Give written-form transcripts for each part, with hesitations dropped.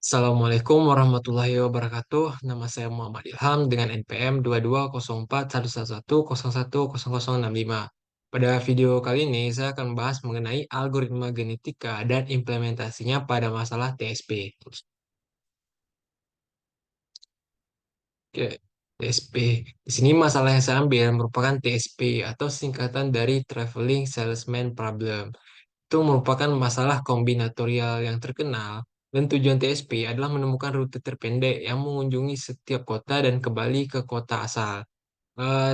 Assalamualaikum warahmatullahi wabarakatuh. Nama saya Muhammad Ilham dengan NPM 220411101065. Pada video kali ini saya akan membahas mengenai algoritma genetika dan implementasinya pada masalah TSP. Oke, TSP. Di sini masalah yang saya ambil merupakan TSP atau singkatan dari Traveling Salesman Problem. Itu merupakan masalah kombinatorial yang terkenal, dan tujuan TSP adalah menemukan rute terpendek yang mengunjungi setiap kota dan kembali ke kota asal.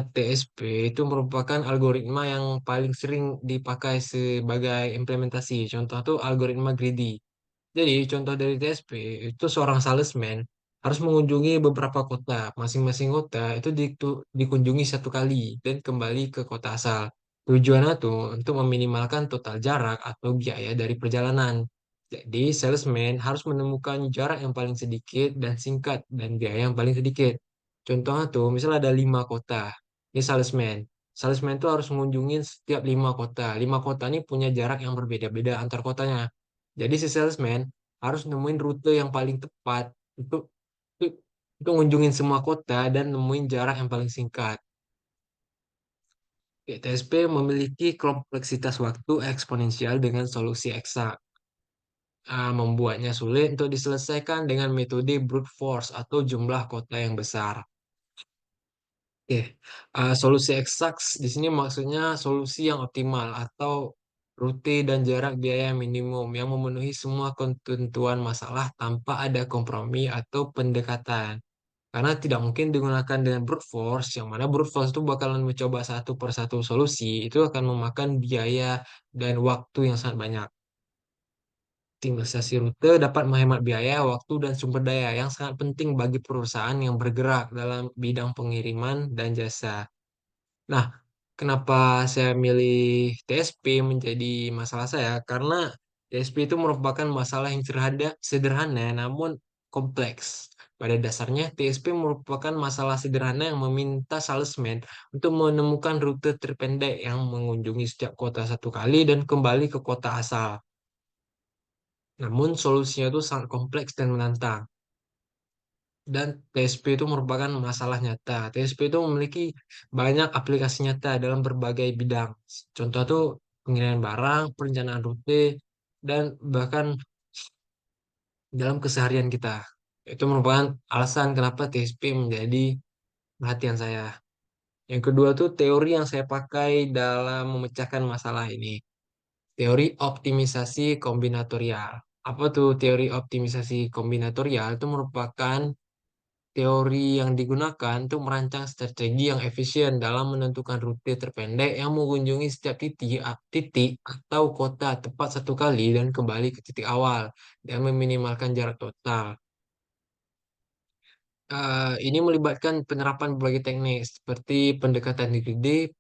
TSP itu merupakan algoritma yang paling sering dipakai sebagai implementasi. Contoh tuh algoritma greedy. Jadi, contoh dari TSP itu seorang salesman harus mengunjungi beberapa kota. Masing-masing kota itu dikunjungi satu kali dan kembali ke kota asal. Tujuannya tuh untuk meminimalkan total jarak atau biaya dari perjalanan. Jadi, salesman harus menemukan jarak yang paling sedikit dan singkat dan biaya yang paling sedikit. Contohnya tuh, misalnya ada 5 kota. Ini salesman. Salesman tuh harus mengunjungi setiap 5 kota. 5 kota ini punya jarak yang berbeda-beda antar kotanya. Jadi si salesman harus nemuin rute yang paling tepat untuk untuk, untuk ngunjungin semua kota dan nemuin jarak yang paling singkat. TSP memiliki kompleksitas waktu eksponensial dengan solusi eksak, membuatnya sulit untuk diselesaikan dengan metode brute force atau jumlah kota yang besar. Oke, solusi eksak di sini maksudnya solusi yang optimal atau rute dan jarak biaya minimum yang memenuhi semua ketentuan masalah tanpa ada kompromi atau pendekatan. Karena tidak mungkin digunakan dengan brute force, yang mana brute force itu bakalan mencoba satu per satu solusi, itu akan memakan biaya dan waktu yang sangat banyak. Optimalisasi rute dapat menghemat biaya, waktu, dan sumber daya yang sangat penting bagi perusahaan yang bergerak dalam bidang pengiriman dan jasa. Nah, kenapa saya milih TSP menjadi masalah saya? Karena TSP itu merupakan masalah yang sederhana namun kompleks. Pada dasarnya, TSP merupakan masalah sederhana yang meminta salesman untuk menemukan rute terpendek yang mengunjungi setiap kota satu kali dan kembali ke kota asal. Namun, solusinya itu sangat kompleks dan menantang. Dan TSP itu merupakan masalah nyata. TSP itu memiliki banyak aplikasi nyata dalam berbagai bidang. Contoh tuh pengiriman barang, perencanaan rute, dan bahkan dalam keseharian kita. Itu merupakan alasan kenapa TSP menjadi perhatian saya. Yang kedua tuh teori yang saya pakai dalam memecahkan masalah ini. Teori optimisasi kombinatorial. Apa tuh teori optimisasi kombinatorial? Itu merupakan teori yang digunakan untuk merancang strategi yang efisien dalam menentukan rute terpendek yang mengunjungi setiap titik atau kota tepat satu kali dan kembali ke titik awal dan meminimalkan jarak total. Ini melibatkan penerapan berbagai teknik seperti pendekatan hibride,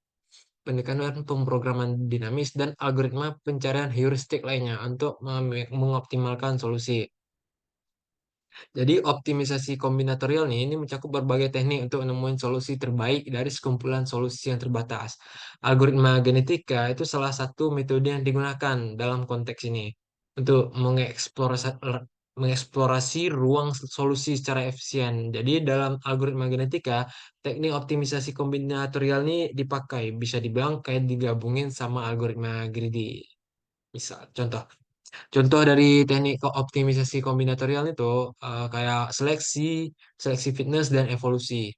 pendekatan pemrograman dinamis, dan algoritma pencarian heuristik lainnya untuk mengoptimalkan solusi. Jadi optimisasi kombinatorial nih ini mencakup berbagai teknik untuk menemukan solusi terbaik dari sekumpulan solusi yang terbatas. Algoritma genetika itu salah satu metode yang digunakan dalam konteks ini untuk mengeksplorasi ruang solusi secara efisien. Jadi dalam algoritma genetika, teknik optimisasi kombinatorial ini dipakai, bisa dibilang kayak digabungin sama algoritma greedy. Misal, contoh dari teknik optimisasi kombinatorial itu kayak seleksi fitness dan evolusi.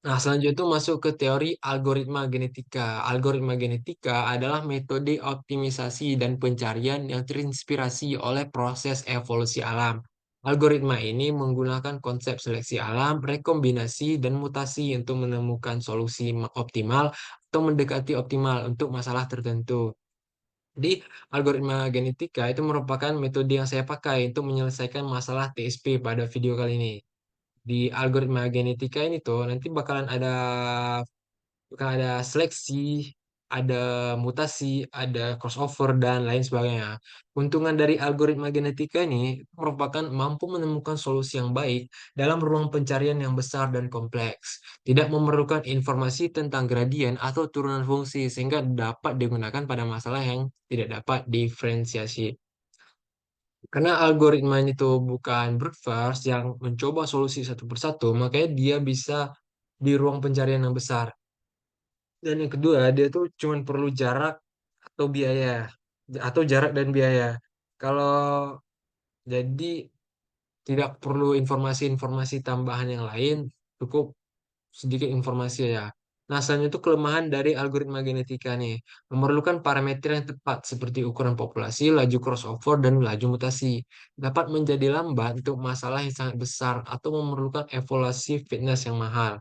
Nah, selanjutnya itu masuk ke teori algoritma genetika. Algoritma genetika adalah metode optimisasi dan pencarian yang terinspirasi oleh proses evolusi alam. Algoritma ini menggunakan konsep seleksi alam, rekombinasi, dan mutasi untuk menemukan solusi optimal atau mendekati optimal untuk masalah tertentu. Jadi, algoritma genetika itu merupakan metode yang saya pakai untuk menyelesaikan masalah TSP pada video kali ini. Di algoritma genetika ini tuh nanti bakal ada seleksi, ada mutasi, ada crossover dan lain sebagainya. Keuntungan dari algoritma genetika ini merupakan mampu menemukan solusi yang baik dalam ruang pencarian yang besar dan kompleks. Tidak memerlukan informasi tentang gradien atau turunan fungsi sehingga dapat digunakan pada masalah yang tidak dapat diferensiasi. Karena algoritmanya itu bukan brute force yang mencoba solusi satu persatu, makanya dia bisa di ruang pencarian yang besar. Dan yang kedua, dia tuh cuman perlu jarak atau biaya, atau jarak dan biaya. Kalau jadi tidak perlu informasi-informasi tambahan yang lain, cukup sedikit informasi ya. Nah, selanjutnya itu kelemahan dari algoritma genetika nih. Memerlukan parameter yang tepat seperti ukuran populasi, laju crossover, dan laju mutasi. Dapat menjadi lambat untuk masalah yang sangat besar atau memerlukan evaluasi fitness yang mahal.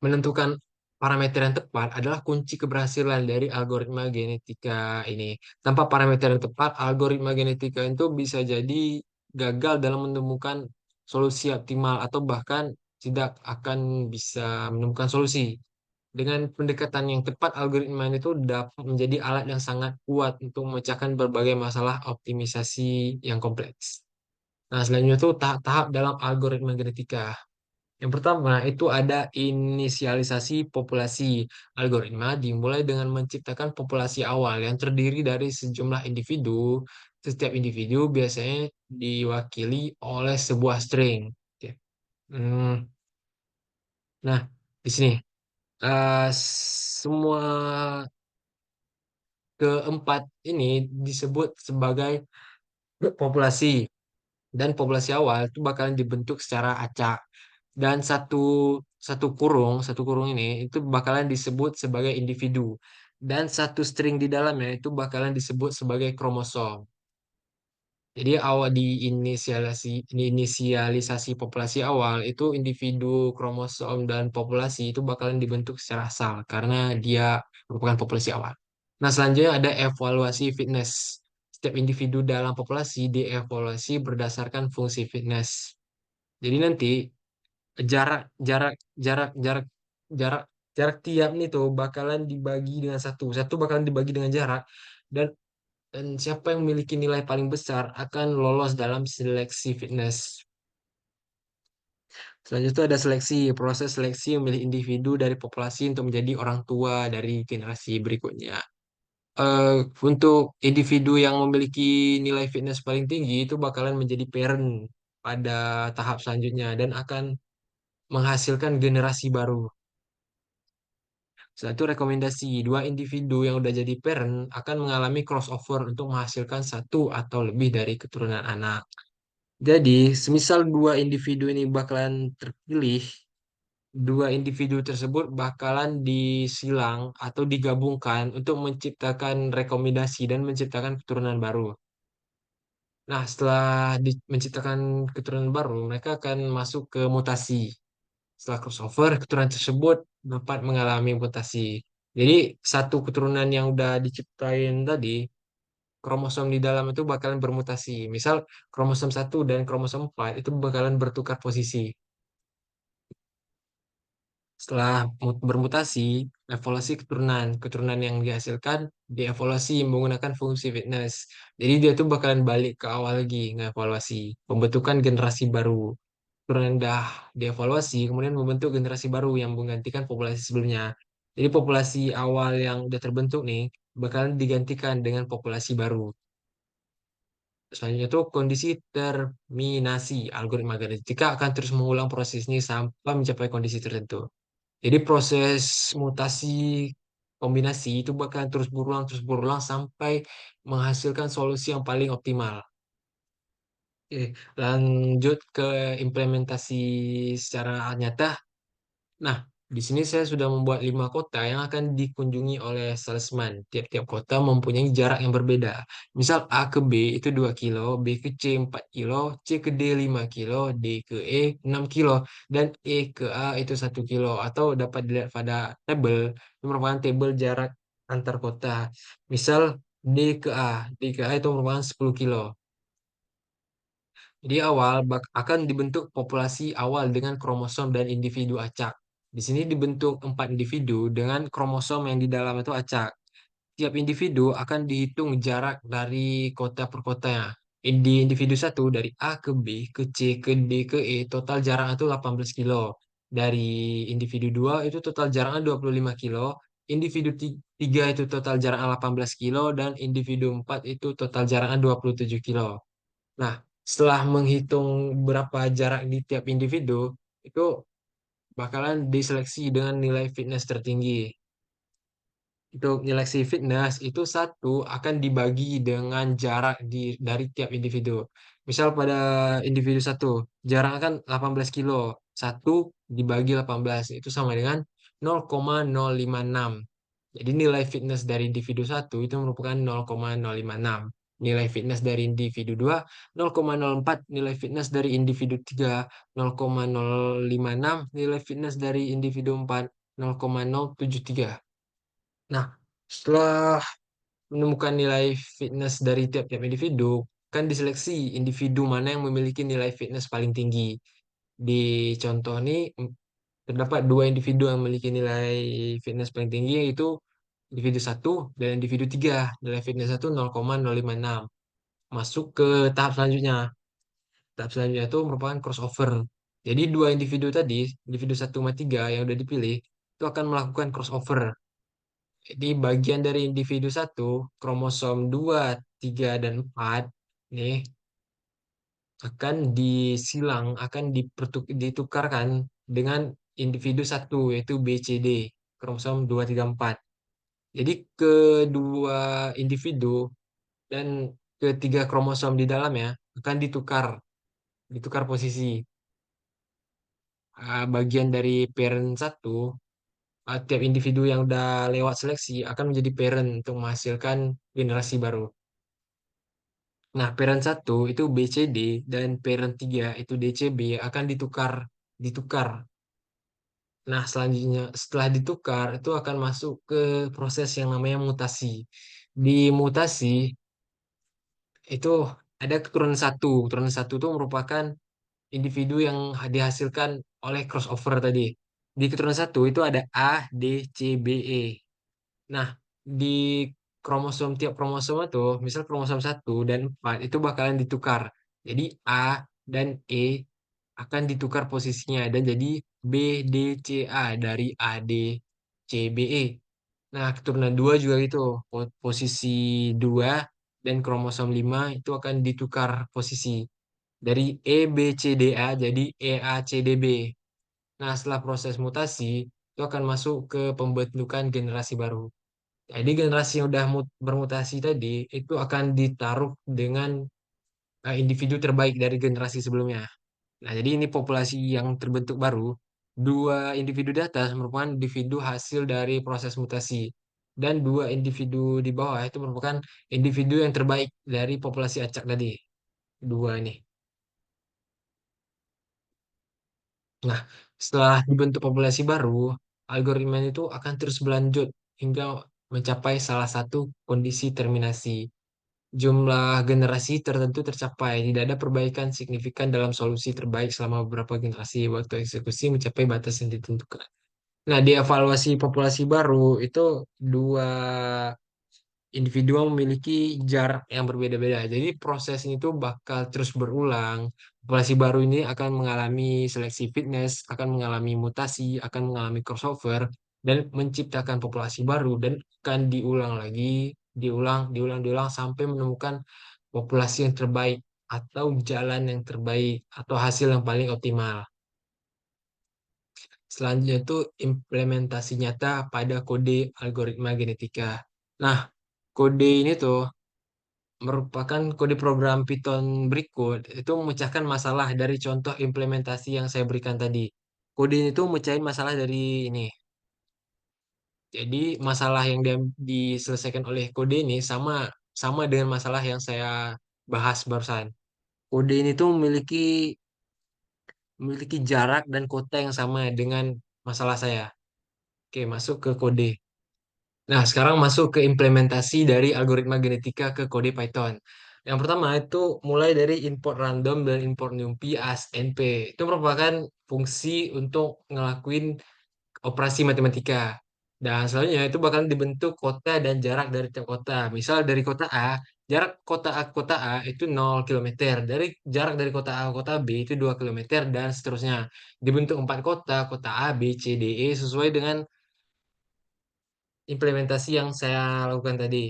Menentukan parameter yang tepat adalah kunci keberhasilan dari algoritma genetika ini. Tanpa parameter yang tepat, algoritma genetika itu bisa jadi gagal dalam menemukan solusi optimal atau bahkan tidak akan bisa menemukan solusi. Dengan pendekatan yang tepat, algoritma itu dapat menjadi alat yang sangat kuat untuk memecahkan berbagai masalah optimisasi yang kompleks. Nah, selanjutnya itu tahap-tahap dalam algoritma genetika. Yang pertama itu ada inisialisasi populasi. Algoritma dimulai dengan menciptakan populasi awal yang terdiri dari sejumlah individu. Setiap individu biasanya diwakili oleh sebuah string. Oke. Hmm, Nah, di sini semua keempat ini disebut sebagai populasi. Dan populasi awal itu bakalan dibentuk secara acak. Dan satu kurung ini itu bakalan disebut sebagai individu. Dan satu string di dalamnya itu bakalan disebut sebagai kromosom. Jadi awal di inisialisasi populasi awal itu individu, kromosom dan populasi itu bakalan dibentuk secara asal karena dia merupakan populasi awal. Nah, selanjutnya ada evaluasi fitness. Setiap individu dalam populasi dievaluasi berdasarkan fungsi fitness. Jadi nanti jarak jarak jarak jarak jarak jarak tiap nih tuh bakalan dibagi dengan satu. Satu bakalan dibagi dengan jarak dan siapa yang memiliki nilai paling besar akan lolos dalam seleksi fitness. Selanjutnya itu ada seleksi, proses seleksi memilih individu dari populasi untuk menjadi orang tua dari generasi berikutnya. eh, untuk individu yang memiliki nilai fitness paling tinggi itu bakalan menjadi parent pada tahap selanjutnya dan akan menghasilkan generasi baru. Satu rekomendasi, dua individu yang udah jadi parent akan mengalami crossover untuk menghasilkan satu atau lebih dari keturunan anak. Jadi, semisal dua individu ini bakalan terpilih, dua individu tersebut bakalan disilang atau digabungkan untuk menciptakan rekomendasi dan menciptakan keturunan baru. Nah, setelah menciptakan keturunan baru, mereka akan masuk ke mutasi. Setelah crossover, keturunan tersebut dapat mengalami mutasi. Jadi, satu keturunan yang udah diciptain tadi, kromosom di dalam itu bakalan bermutasi. Misal, kromosom satu dan kromosom 4 itu bakalan bertukar posisi. Setelah bermutasi, evolusi keturunan. Keturunan yang dihasilkan dievaluasi menggunakan fungsi fitness. Jadi dia tuh bakalan balik ke awal lagi ngevaluasi. Pembentukan generasi baru. Keturunan dah dievaluasi, kemudian membentuk generasi baru yang menggantikan populasi sebelumnya. Jadi populasi awal yang udah terbentuk nih bakalan digantikan dengan populasi baru. Selanjutnya itu kondisi terminasi. Algoritma genetika akan terus mengulang proses ini sampai mencapai kondisi tertentu. Jadi proses mutasi kombinasi itu bakal terus berulang sampai menghasilkan solusi yang paling optimal. Oke, lanjut ke implementasi secara nyata. Nah, di sini saya sudah membuat 5 kota yang akan dikunjungi oleh salesman. Tiap-tiap kota mempunyai jarak yang berbeda. Misal A ke B itu 2 kilo, B ke C 4 kilo, C ke D 5 kilo, D ke E 6 kilo, dan E ke A itu 1 kilo. Atau dapat dilihat pada tabel, itu merupakan tabel jarak antar kota. Misal D ke A itu merupakan 10 kilo. Di awal akan dibentuk populasi awal dengan kromosom dan individu acak. Di sini dibentuk 4 individu dengan kromosom yang di dalam itu acak. Tiap individu akan dihitung jarak dari kota per kotanya. Di individu satu dari A ke B ke C ke D ke E total jaraknya itu 18 kilo. Dari individu 2 itu total jaraknya 25 kilo. Individu 3 itu total jaraknya 18 kilo, dan individu 4 itu total jaraknya 27 kilo. Nah, setelah menghitung berapa jarak di tiap individu, itu bakalan diseleksi dengan nilai fitness tertinggi. Untuk nyeleksi fitness itu satu akan dibagi dengan jarak dari tiap individu. Misal pada individu satu, jaraknya kan 18 kilo. Satu dibagi 18 itu sama dengan 0,056. Jadi nilai fitness dari individu satu itu merupakan 0,056. Nilai fitness dari individu 2 0,04. Nilai fitness dari individu 3 0,056. Nilai fitness dari individu 4 0,073. Nah, setelah menemukan nilai fitness dari tiap-tiap individu, kan diseleksi individu mana yang memiliki nilai fitness paling tinggi. Di contoh ini terdapat dua individu yang memiliki nilai fitness paling tinggi, yaitu individu satu dan individu tiga. Nilai fitness satu 0,056. Masuk ke tahap selanjutnya. Tahap selanjutnya itu merupakan crossover. Jadi dua individu tadi, individu satu sama tiga yang udah dipilih, itu akan melakukan crossover. Jadi bagian dari individu satu, kromosom 2, 3, dan 4 nih akan ditukarkan dengan individu satu yaitu BCD, kromosom 2, 3, 4. Jadi kedua individu dan ketiga kromosom di dalamnya akan ditukar posisi. Bagian dari parent satu, tiap individu yang udah lewat seleksi akan menjadi parent untuk menghasilkan generasi baru. Nah, parent satu itu BCD dan parent 3 itu DCB akan ditukar. Nah, selanjutnya setelah ditukar itu akan masuk ke proses yang namanya mutasi. Di mutasi itu ada keturunan satu. Keturunan satu itu merupakan individu yang dihasilkan oleh crossover tadi. Di keturunan satu itu ada A, D, C, B, E. Nah, di tiap kromosom itu, misal kromosom satu dan 4 itu bakalan ditukar. Jadi A dan E akan ditukar posisinya dan jadi B, D, C, A dari A, D, C, B, E. Nah, keturunan 2 juga gitu. Posisi 2 dan kromosom 5 itu akan ditukar posisi. Dari E, B, C, D, A jadi E, A, C, D, B. Nah, setelah proses mutasi, itu akan masuk ke pembentukan generasi baru. Jadi generasi yang udah bermutasi tadi itu akan ditaruh dengan individu terbaik dari generasi sebelumnya. Nah, jadi ini populasi yang terbentuk baru. Dua individu di atas merupakan individu hasil dari proses mutasi. Dan dua individu di bawah itu merupakan individu yang terbaik dari populasi acak tadi. Dua ini. Nah, setelah dibentuk populasi baru, algoritma itu akan terus berlanjut hingga mencapai salah satu kondisi terminasi. Jumlah generasi tertentu tercapai. Tidak ada perbaikan signifikan dalam solusi terbaik selama beberapa generasi. Waktu eksekusi mencapai batas yang ditentukan. Nah, di evaluasi populasi baru itu dua individu memiliki jarak yang berbeda-beda. Jadi proses ini tuh bakal terus berulang. Populasi baru ini akan mengalami seleksi fitness, akan mengalami mutasi, akan mengalami crossover, dan menciptakan populasi baru dan akan diulang lagi, diulang sampai menemukan populasi yang terbaik atau jalan yang terbaik atau hasil yang paling optimal. Selanjutnya itu implementasi nyata pada kode algoritma genetika. Nah, kode ini tuh merupakan kode program Python berikut itu memecahkan masalah dari contoh implementasi yang saya berikan tadi. Kode ini tuh mecahin masalah dari ini. Jadi masalah yang diselesaikan oleh kode ini sama sama dengan masalah yang saya bahas barusan. Kode ini tuh memiliki jarak dan kota yang sama dengan masalah saya. Oke, masuk ke kode. Nah, sekarang masuk ke implementasi dari algoritma genetika ke kode Python. Yang pertama itu mulai dari import random dan import numpy as NP. Itu merupakan fungsi untuk ngelakuin operasi matematika. Dan selanjutnya itu bakal dibentuk kota dan jarak dari tiap kota. Misal dari kota A, jarak kota A ke kota A itu 0 km. Jarak dari kota A ke kota B itu 2 km dan seterusnya. Dibentuk 4 kota, kota A, B, C, D, E sesuai dengan implementasi yang saya lakukan tadi.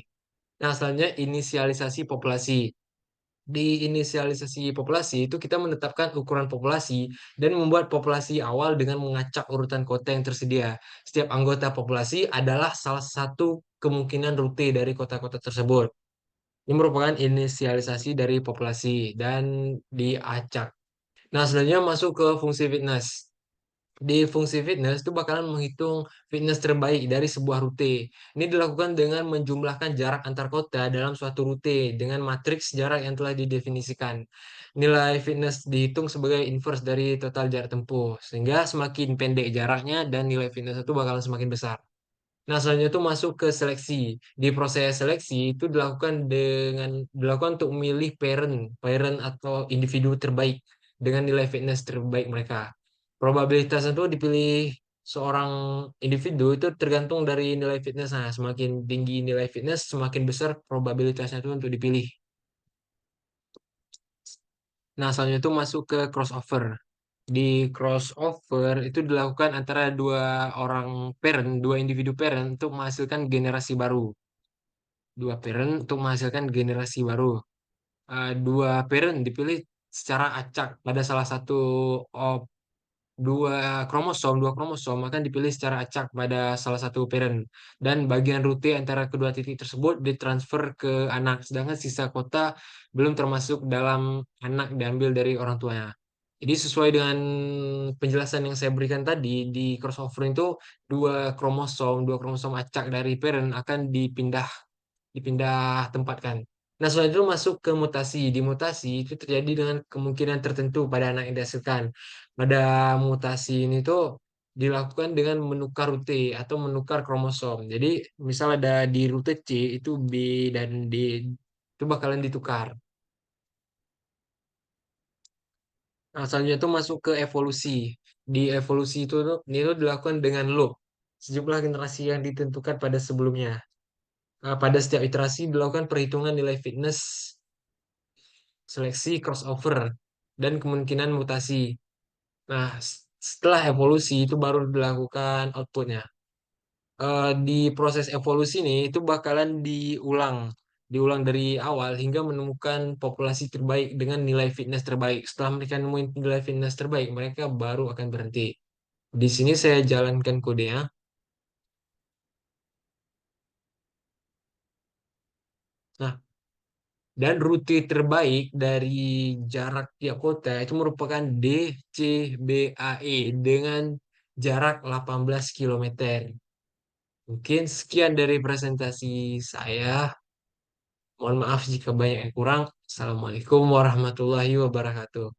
Nah, selanjutnya inisialisasi populasi. Di inisialisasi populasi itu kita menetapkan ukuran populasi dan membuat populasi awal dengan mengacak urutan kota yang tersedia. Setiap anggota populasi adalah salah satu kemungkinan rute dari kota-kota tersebut. Ini merupakan inisialisasi dari populasi dan diacak. Nah, selanjutnya masuk ke fungsi fitness. Di fungsi fitness itu bakalan menghitung fitness terbaik dari sebuah rute. Ini dilakukan dengan menjumlahkan jarak antar kota dalam suatu rute dengan matriks jarak yang telah didefinisikan. Nilai fitness dihitung sebagai inverse dari total jarak tempuh, sehingga semakin pendek jaraknya dan nilai fitness itu bakalan semakin besar. Nah, selanjutnya itu masuk ke seleksi. Di proses seleksi itu dilakukan untuk memilih parent atau individu terbaik dengan nilai fitness terbaik mereka. Probabilitas itu dipilih seorang individu itu tergantung dari nilai fitness. Nah, semakin tinggi nilai fitness, semakin besar probabilitasnya itu untuk dipilih. Nah, selanjutnya itu masuk ke crossover. Di crossover itu dilakukan antara dua individu parent untuk menghasilkan generasi baru. Dua parent untuk menghasilkan generasi baru. Dua parent dipilih secara acak pada salah satu of dua kromosom akan dipilih secara acak pada salah satu parent dan bagian rute antara kedua titik tersebut ditransfer ke anak, sedangkan sisa kota belum termasuk dalam anak diambil dari orang tuanya. Jadi sesuai dengan penjelasan yang saya berikan tadi, di crossover itu dua kromosom acak dari parent akan dipindah tempatkan. Nah, selanjutnya itu masuk ke mutasi. Di mutasi itu terjadi dengan kemungkinan tertentu pada anak yang dihasilkan. Pada mutasi ini tuh dilakukan dengan menukar rute atau menukar kromosom. Jadi, misal ada di rute C itu B dan D itu bakalan ditukar. Nah, selanjutnya itu masuk ke evolusi. Di evolusi ini tuh dilakukan dengan loop. Sejumlah generasi yang ditentukan pada sebelumnya. Pada setiap iterasi dilakukan perhitungan nilai fitness seleksi crossover dan kemungkinan mutasi. Nah, setelah evolusi itu baru dilakukan outputnya. Di proses evolusi ini itu bakalan diulang dari awal hingga menemukan populasi terbaik dengan nilai fitness terbaik. Setelah mereka nemuin nilai fitness terbaik, mereka baru akan berhenti. Di sini saya jalankan kodenya. Nah, dan rute terbaik dari jarak tiap kota itu merupakan DCBAE dengan jarak 18 kilometer. Mungkin sekian dari presentasi saya. Mohon maaf jika banyak yang kurang. Assalamualaikum warahmatullahi wabarakatuh.